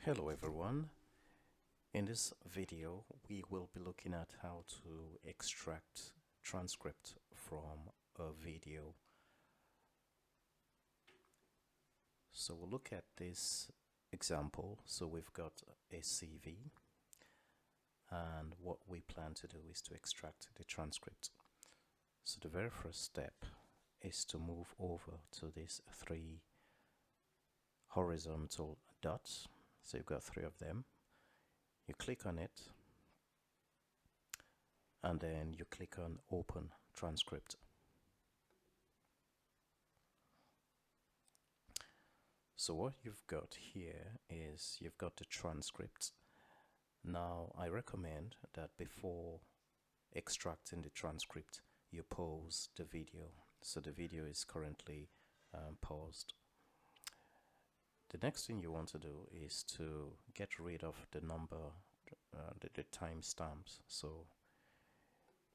Hello everyone. In this video we will be looking at how to extract transcript from a video. So we'll look at this example. So we've got a CV and what we plan to do is to extract the transcript. So the very first step is to move over to these three horizontal dots. So you've got three of them. You click on it and then you click on Open Transcript. So what you've got here is you've got the transcript. Now I recommend that before extracting the transcript you pause the video. So the video is currently paused. The next thing you want to do is to get rid of the number, the timestamps. So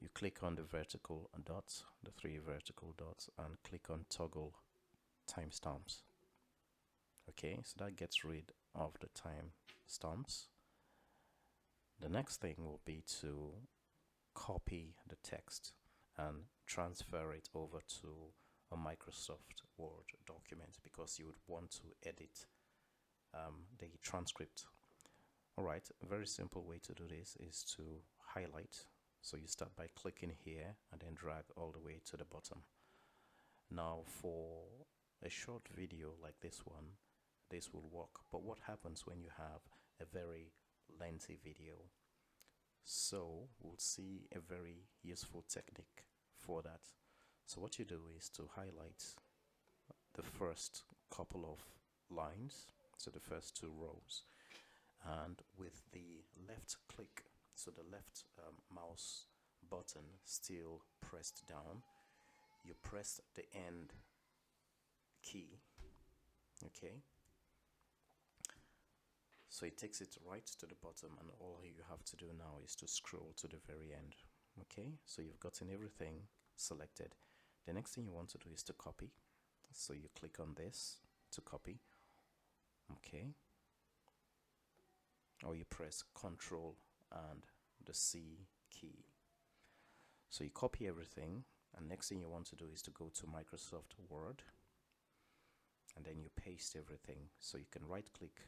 you click on the vertical dots, the three vertical dots, and click on toggle timestamps. Okay, so that gets rid of the timestamps. The next thing will be to copy the text and transfer it over to a Microsoft Word document because you would want to edit the transcript. Alright, a very simple way to do this is to highlight. So you start by clicking here and then drag all the way to the bottom. Now for a short video like this one, this will work. But what happens when you have a very lengthy video? So we'll see a very useful technique for that. So what you do is to highlight the first couple of lines, so the first two rows, and with the left click, so the left mouse button still pressed down, you press the end key. Okay, so it takes it right to the bottom, and all you have to do now is to scroll to the very end. Okay, so you've gotten everything selected. The next thing you want to do is to copy. So you click on this to copy. Okay, or you press Ctrl and the C key. So you copy everything, and next thing you want to do is to go to Microsoft Word, and then you paste everything. So you can right click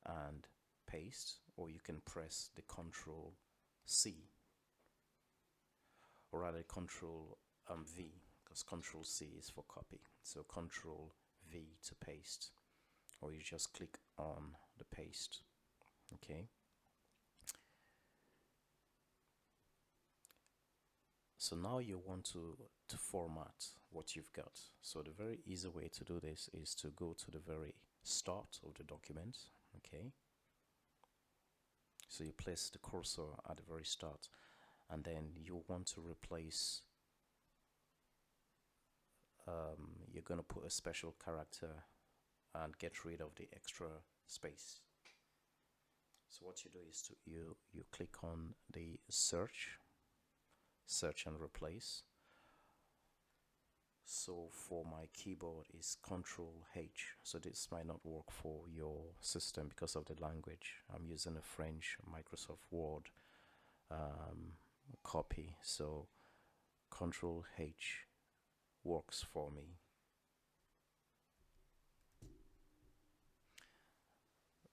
and paste, or you can press the Ctrl C, or rather Ctrl V, because Ctrl C is for copy. So Ctrl V to paste, or you just click on the paste. Okay, so now you want to format what you've got. So the very easy way to do this is to go to the very start of the document. Okay, so you place the cursor at the very start, and then you want to replace, you're going to put a special character and get rid of the extra space. So what you do is to you click on the search and replace. So for my keyboard is Ctrl H. So this might not work for your system because of the language. I'm using a French Microsoft Word copy, so Ctrl H works for me.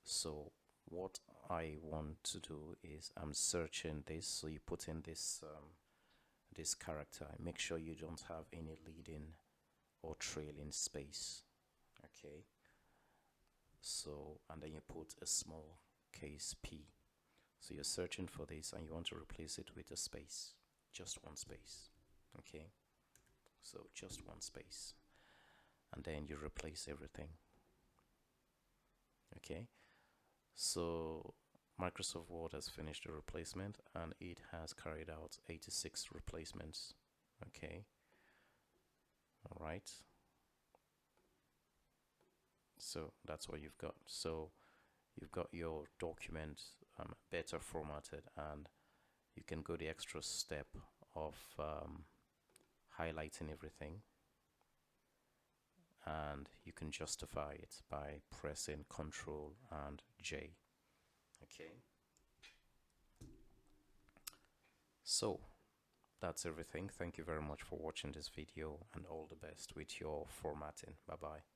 So what I want to do is I'm searching this. So you put in this this character. Make sure you don't have any leading or trailing space. Okay, so and then you put a small case P. So you're searching for this and you want to replace it with a space, just one space. Okay, so just one space, and then you replace everything. Okay, so Microsoft Word has finished the replacement and it has carried out 86 replacements. Okay, all right, so that's what you've got. So you've got your document better formatted, and you can go the extra step of highlighting everything and you can justify it by pressing Ctrl and J. Okay, so that's everything. Thank you very much for watching this video, and all the best with your formatting. Bye bye.